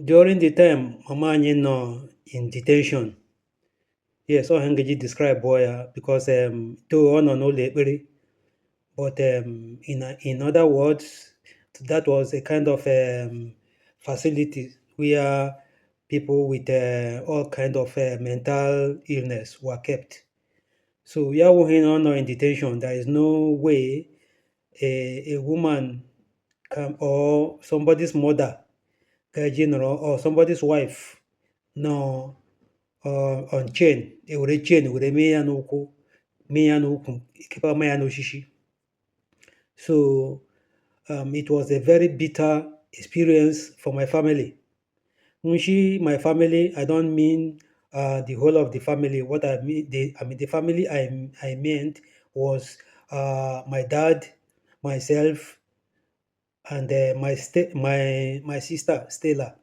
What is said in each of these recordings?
during the time Mama anyị nọ in detention, yes, ọ ha m ga-eji describe ya because though ọ nọ n'ụlọ ekpere, but in other words, that was a kind of facility where people with all kind of mental illness were kept. So ya wụghị na ọ nọ in detention, there is no way a woman can, or somebody's mother gaji nọrọ, or somebody's wife nọ on chain, ewere chain were mee ya n'ụkwụ, ikekwe ma ya n'osisi. So it was a very bitter experience for my family. When my family, I don't mean the whole of the family. What I mean, the family I meant was my dad, myself, and my sister Stella.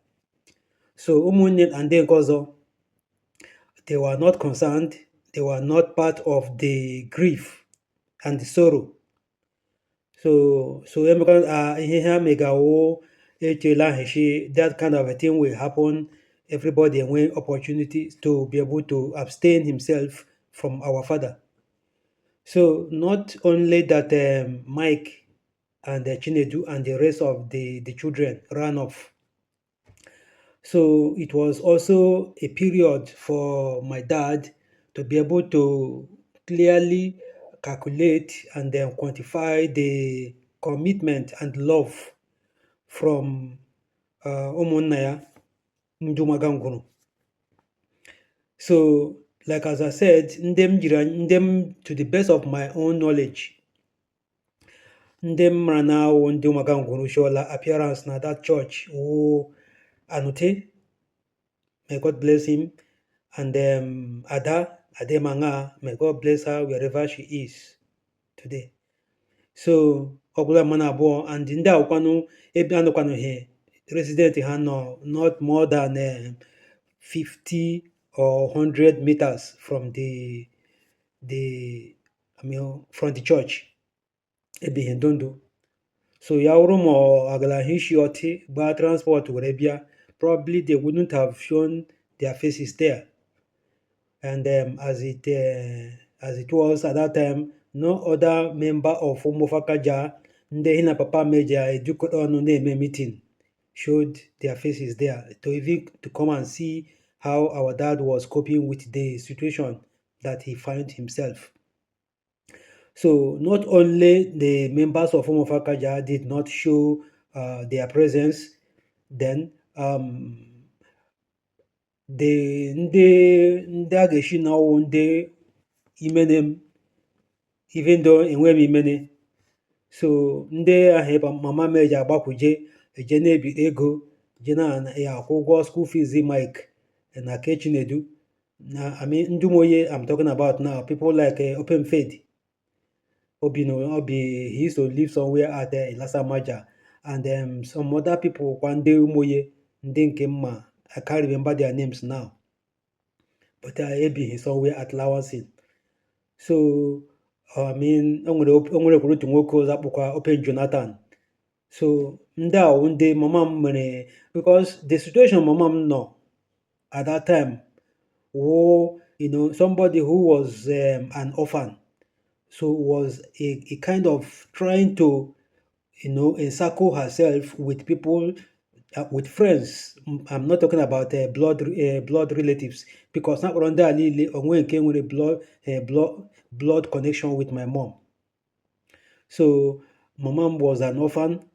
So ụmụnne and then Gozo, they were not concerned. They were not part of the grief and the sorrow. So ihe ha megawo echela heshi, that kind of a thing will happen. Everybody enwe opportunity to be able to abstain himself from our father. So not only that Mike and Chinedu and the rest of the children ran off. So it was also a period for my dad to be able to clearly calculate and then quantify the commitment and love from ụmụnna ya ndị ụmụaka ngwụrụ. So like as I said, to the best of my own knowledge, ndị m mara na awụ ndị ụmụaka ngwụrụ shola appearance na that church wụ Anute, may God bless him, and Ada Ademanga, may God bless her wherever she is today. So ọbụla mana abụọ, and ndị akwụkwanụ ebe anọkwanụ he resident ha nọ not more than 50 or 100 meters from from the church ebighị ndondo. So ya wụrụ ma agala hishi ọtị gba transport were bịa, probably they wouldn't have shown their faces there. And as it was at that time, no other member of Umofakaja, ndị hina papa meja ejukọta ọnụ na-eme meeting, showed their faces there to come and see how our dad was coping with the situation that he found himself. So not only the members of Umofakaja did not show their presence, then ndị a ga-esi na ọwụ ndị imene m, even though enweghị m imene. So ndị ahụ mama m eji agbakwuje eje na-ebi ego, je na ya akwụ ụgwọ school fees Mike na Kechinedu, ndị umoye I'm talking about now, people like Open Fade Obi, he used to live somewhere at Ilasamaja, and some other people kwa ndị umoye, ndị nke mma, I can't remember their names now, but ebighị somewhere at Lawansin. So o nwere kwuru otu nwoke ọzọ akpụkwa Open Jonathan. So ndị a ndị mama m mere, because the situation mama m nọ at that time who somebody who was an orphan, so was a kind of trying to encircle herself with people, with friends. I'm not talking about blood relatives, because not around there onwe nke nwere blood connection with my mom. So my mom was an orphan,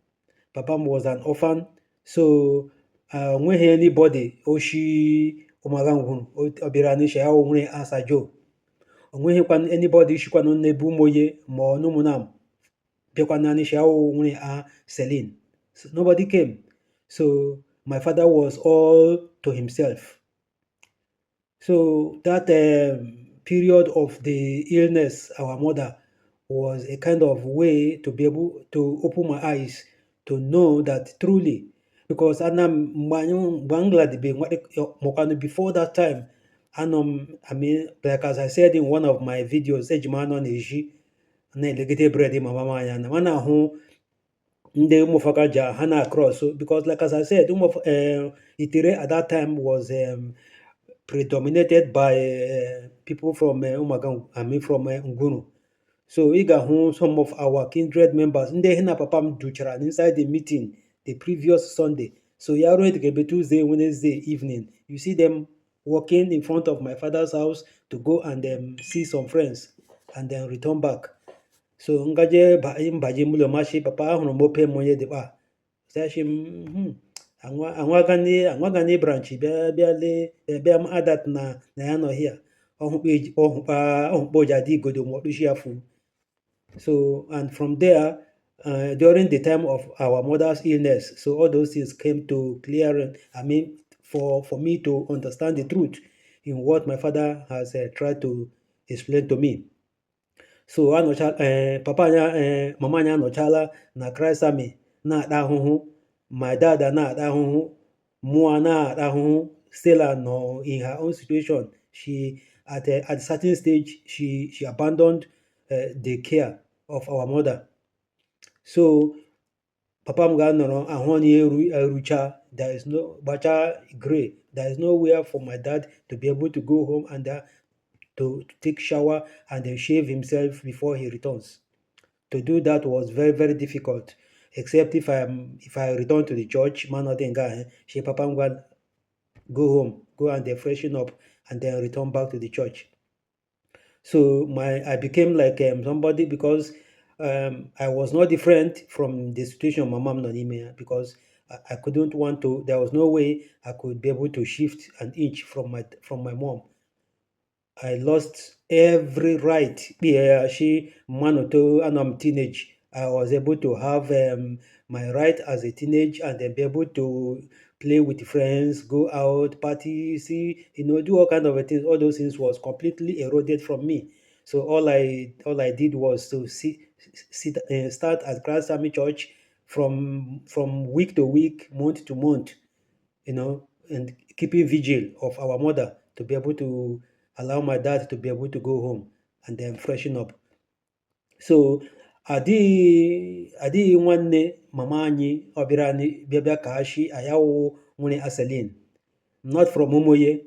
papa was an orphan. So onweghị anybody oshi ụmagangwuru ọbịara n'isha ya nwere asajo, onweghịkwa anybody shikwanụ n'ebe umoye ma ọnụmụnam bịakwana n'isha ya nwere a Celine. So nobody came. So my father was all to himself. So that period of the illness, our mother, was a kind of way to be able to open my eyes to know that truly, because before that time, like as I said in one of my videos, ejimano neji na elegete bread mama ya na mana hụ ndị ụmụfaka ji ha na-across. So because like as I said, Itire at that time was predominated by people from Umagang, I mean from Ngunu. So ị ga-ahụ some of our kindred members ndị ha na papa m duchara inside the meeting the previous Sunday. So ya ruo dịka Tuesday, Wednesday evening, you see them walking in front of my father's house to go and see some friends and then return back. So ngaje mbaji mulo mashi papa ahụrụ m ope m onye dịkpa sashi m anwagani branch bịa m adat na ya nọ hia ọhụkpa ojadi igodo ma ọkpụchi ya fu. So, and from there, during the time of our mother's illness, so all those things came to clear, I mean, for me to understand the truth in what my father has tried to explain to me. So, papa anya, mama anya anọchala na Christ Army na-ata ahụhụ, my dad na-ata ahụhụ, mụa na-ata ahụhụ. Stella nọ in her own situation. She at a certain stage she abandoned the care of our mother. So papa m ga-anọrọ ahụ na erucha, there is no gbacha gray, there is nowhere for my dad to be able to go home and to take shower and then shave himself before he returns. To do that was very, very difficult, except if I return to the church, man nothing guy, she papa m go home, go and then freshen up and then return back to the church. So I became like somebody because I was not different from the situation my mom nọ because I couldn't want to. There was no way I could be able to shift an inch from my mom. I lost every right. Yeah, and I'm teenage. I was able to have my right as a teenage and then be able to play with friends, go out, party, see, do all kind of things. All those things was completely eroded from me. So all I did was to start at Christ Army Church from week to week, month to month, and keeping vigil of our mother to be able to allow my dad to be able to go home and then freshen up. So adịghị nwanne mama anyị ọ bịara bịa ka ashi ayawo nwere aselin, not from Umoye.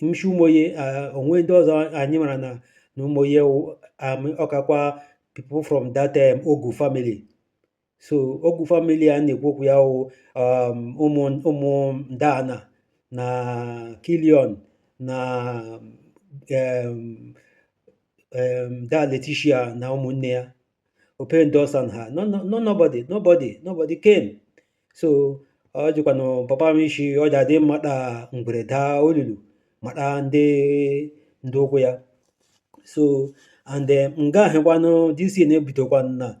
Mshi Umoye onwe ndị ọzọ anyị mara na Umoye ọkakwa people from that Ogu family. So Ogu family a na-ekwu okwu ya ụmụ Ndana na Kilion na da Letitia na ụmụnne ya Opendos and ha nobody came. So ọ jikwana papa m isi ọ dị mkpata ngwere daa olulu maka ndị ụkwụ ya. So and nga ahụkwanụ this year na-ebutokwanụ na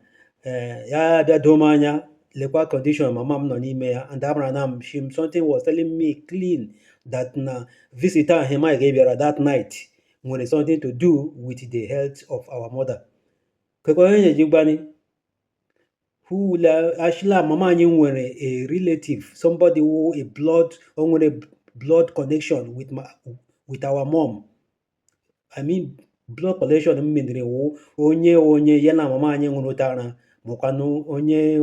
ya bịa doo m anya lekwa condition mama m nọ n'ime ya, and amara na something was telling me clean that na visitor ahụ anyị bịara that night nwere something to do with the health of our mother. Kekwa onye na-eji gbani who actually mama anyị nwere a relative, somebody who nwere blood connection with our mom. I mean blood connection mmiri onye ya na mama anyị nwụrụtara makwanụ onye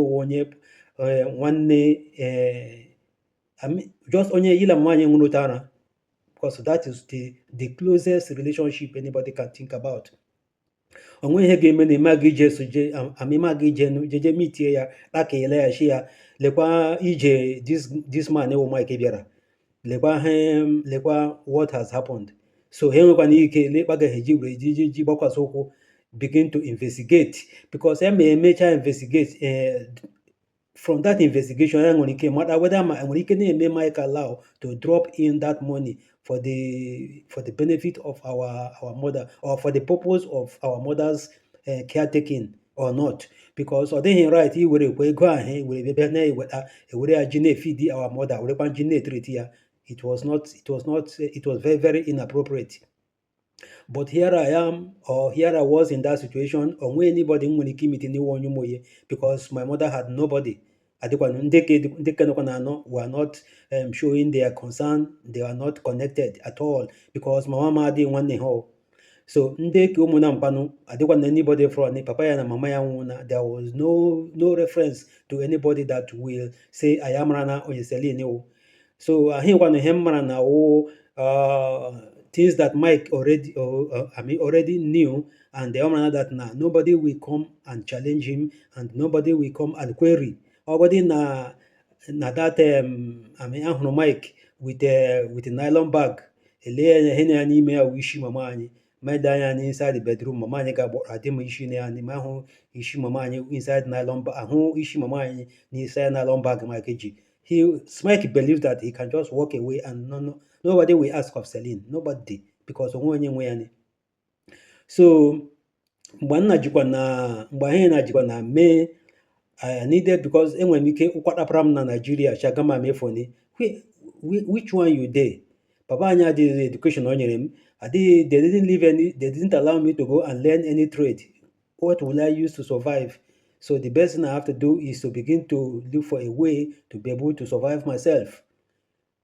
nwanne just onye yila mama anyị nwụrụtara, because that is the closest relationship anybody can think about. Onwe ihe ga-eme na ịmaghị ije soje amịmaghị ije jeje mitie ya aka eleghachi ya lekwa ije this man ewu Mike bịara lekwa what has happened. So ha enwekwana ike lekpagaghị eji were ji gbakwasị ụkwụ begin to investigate, because emecha investigate from that investigation ya nwere ike mata whether ma nwere ike na-eme Mike allow to drop in that money for the benefit of our mother or for the purpose of our mother's caretaking or not, because ọ dịghị right iwere kwa ego ahụ were bịa na-eweta ewere ya ji na-efidi our mother werekwa ji na-etreti ya. It was very, very inappropriate. But here I am, or here I was in that situation. Onwe anybody nwere ike imite n'iwe onye Umoye, because my mother had nobody. Adịkwanụ ndị kenokwana anọ were not showing their concern. They were not connected at all because my mama adịghị nwanne ha. So ndị ka ụmụnna mkpanụ adịkwa na anybody from papa ya na mama ya nwụ na there was no reference to anybody that will say anyị amara na onye Celine wụ. So ahịkwana ihe m mara na wụ things that Mike already knew, and the omana that na nobody will come and challenge him, and nobody will come and query. Already na that ahụrụ Mike with a nylon bag, ele ya ihe na ya n'ime ya wụ isi mama anyị. Meda anya anyị inside the bedroom, mama anyị ga-agbọ adị m isi na ya n'ime ahụ isi mama anyị inside nylon bag, ahụ isi mama anyị inside nylon bag Mike ji. Mike believed that he can just walk away and nobody will ask of Celine, nobody, because onwe onye nwe ya ni. So mgbe anyị na-jikwa na mee I needed, because enwere m ike ụkwatapara m na Nigeria chagama mefoni, which one you dey? Papa anyị adịghị education o nyere m, they didn't allow me to go and learn any trade. What will I use to survive? So the best thing I have to do is to begin to look for a way to be able to survive myself.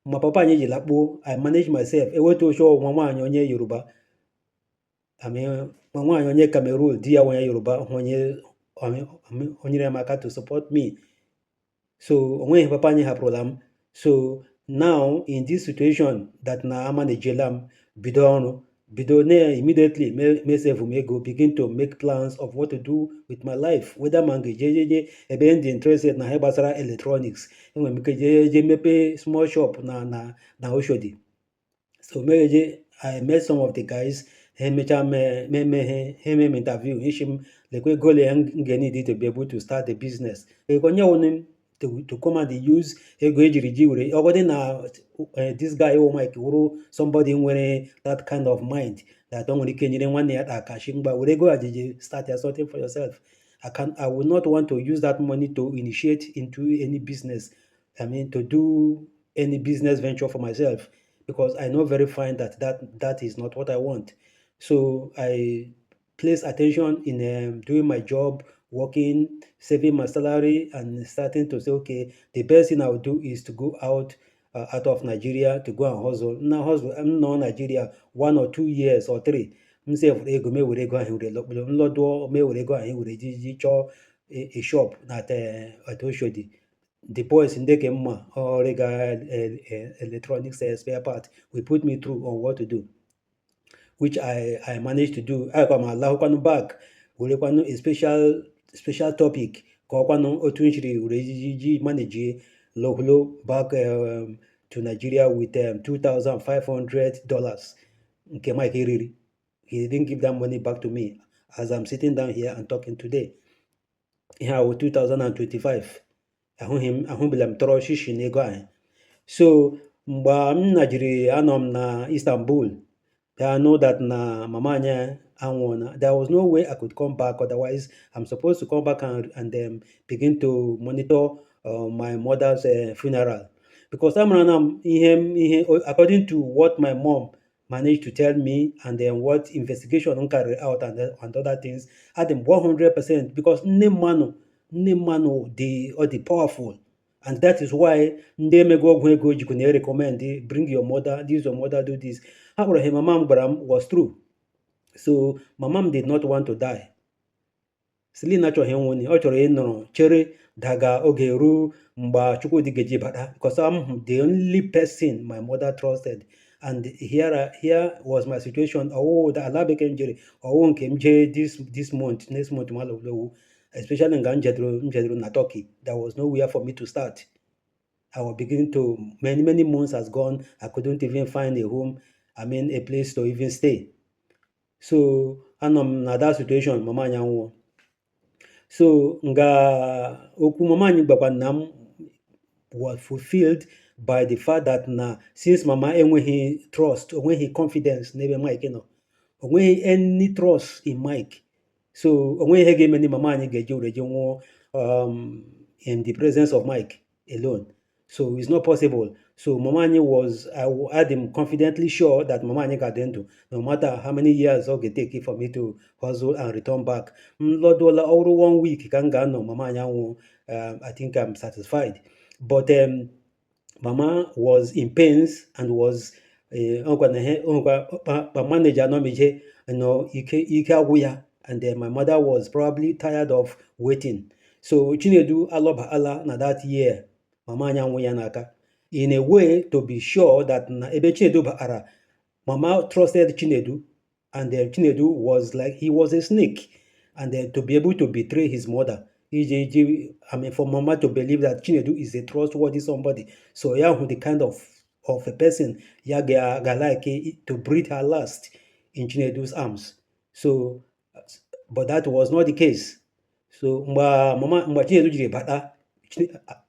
Ma papa anyị ji lakpuo, I manage myself. Ewetu osho nwa nwaanyị onye Yoruba, nwa nwaanyị onye Cameroon, di ya onye Yoruba, onye nyere m aka to support me. So onweghị papa anyị hapụrụla m. So now in this situation that na amanejela m bido immediately me save m ego, begin to make plans of what to do with my life, whether ma ga-eje ebe ndị interested na ihe gbasara electronics, enwere m ike je mepe small shop na Oshodi. So I met some of the guys, ha emechaa me interview, ishi m lekwe goal m ga-need to be able to start the business. Ego nye wụnụ to come and use ego ejiri ji were ọgọdị na this guy Mike wụrụ somebody nwere that kind of mind that o nwere ike nyere nwanne ya akashi mgba were ego ajije start something for yourself. I will not want to use that money to initiate into any business, to do any business venture for myself, because I know very fine that is not what I want. So I place attention in doing my job, working, saving my salary, and starting to say, okay, the best thing I will do is to go out of Nigeria to go and hustle. Now I'm not Nigeria 1 or 2 years or 3. M say ego me were ego ahụ were lokpolo nlodo me were ego ahụ were ji chọọ a shop at Oshodi. The boys in Dekemma or electronics spare part will put me through on what to do, which I managed to do. I come allow back, we a special topic, Kokwano Otunchiri, Urejiji manage low back to Nigeria with $2,500. Okay, Mike, he didn't give that money back to me as I'm sitting down here and talking today. Here, 2025. ahụbela m tọrọ shishi n'ego ahụ. So mgbe m najiri anọ m na Istanbul, I know that na mama anyị anwụọna. There was no way I could come back, otherwise I'm supposed to come back and begin to monitor my mother's funeral, because amara na m ihe according to what my mom managed to tell me, and then what investigation m carried out and other things, adị m 100%, because nne mmanụ dị powerful, and that is why ndị emego ọgwụ ego jikwa na-recommend bring your mother, do this. Ha kpọrọ ihe mama m gwara m was true. So my mom did not want to die. Celine achọghị nwụnị, ọ chọrọ ịnọrọ chere daga oge ruo mgbe Chukwudi ga-eji bata, because I'm the only person my mother trusted. And here was my situation. That ala bekee m jere nke m jee this month, next month maloglowu, especially nga m jedoro na Turkey. There was nowhere for me to start. I was beginning to, many months has gone, I couldn't even find a home, a place to even stay. So anọ m na that situation, mama anyị anwụọ. So nga okwu mama anyị gbakwa na m was fulfilled by the fact that na since mama enweghị trust, onweghị confidence n'ebe Mike nọ, onweghị any trust in Mike. So onweghị ihe ga-eme ndị mama anyị ga-eje ureje nwụọ in the presence of Mike alone. So it's not possible. So mama anyị I am confidently sure that mama anyị ga-adị ndụ, no matter how many years ọ ga-take for me to hustle and return back. Lọdụọla ọrụ 1 week ka m ga-anọ mama anyị anwụ, I think I'm satisfied. But mama was in pains and was ọkwa na ihe kpa manager nọ m ihe ike agwụ ya, and my mother was probably tired of waiting. So Chinedu alọbaala na that year, mama anyị anwụ ya n'aka, in a way to be sure that na ebe Chinedu baara, mama trusted Chinedu, and Chinedu was like, he was a snake, and to be able to betray his mother, I mean, for mama to believe that Chinedu is a trustworthy somebody, so yeah, the kind of a person ya like to breathe her last in Chinedu's arms. So, but that was not the case. So mgbe Chinedu jiri bata,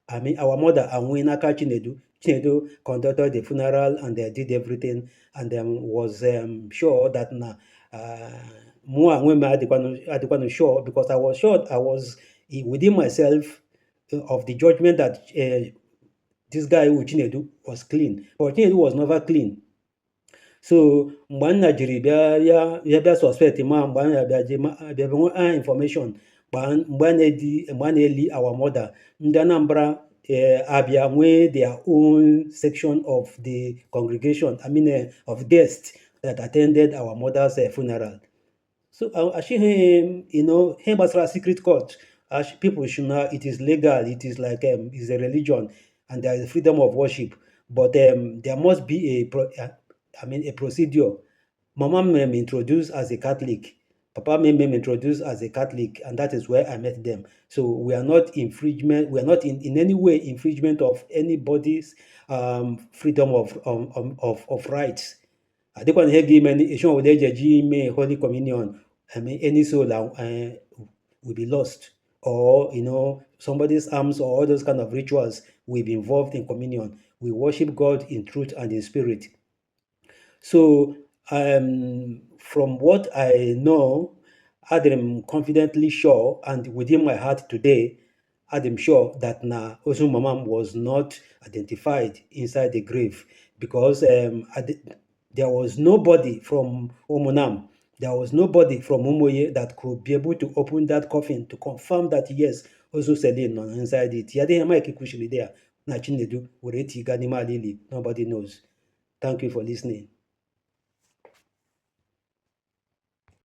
I mean, our mother anwụghị n'aka Chinedu. Chinedu conducted the funeral and did everything, and was sure that na mụ onwe m adịkwanụ sure, because I was sure, I was within myself of the judgment that this guy who Chinedu was clean, but Chinedu was never clean. So mgbe nna jiri bịa suspect ma mgbe anya bịa nwe information mgbe a na-eli our mother, ndị Anambra abịa nwee their own section of the congregation, I mean of guests that attended our mother's funeral. So ashighị ihe gbasara secret court, people should know it is legal, it is like it's a religion, and there is freedom of worship, but there must be a procedure. Mama may be introduced as a Catholic, Papa may be introduced as a Catholic, and that is where I met them. So we are not infringement, we are not in any way infringement of anybody's freedom of rights. Adịkwana ihe ga-ime eshon wede eji ime Holy Communion, I mean, any soul will be lost, or somebody's arms or all those kind of rituals will be involved in communion. We worship God in truth and in spirit. So from what I know, I'm confidently sure, and within my heart today, I'm sure that Osu Mamam was not identified inside the grave, because there was nobody from Omunam, there was nobody from Umoye that could be able to open that coffin to confirm that yes, Osu Selin on inside it. There, nobody knows. Thank you for listening.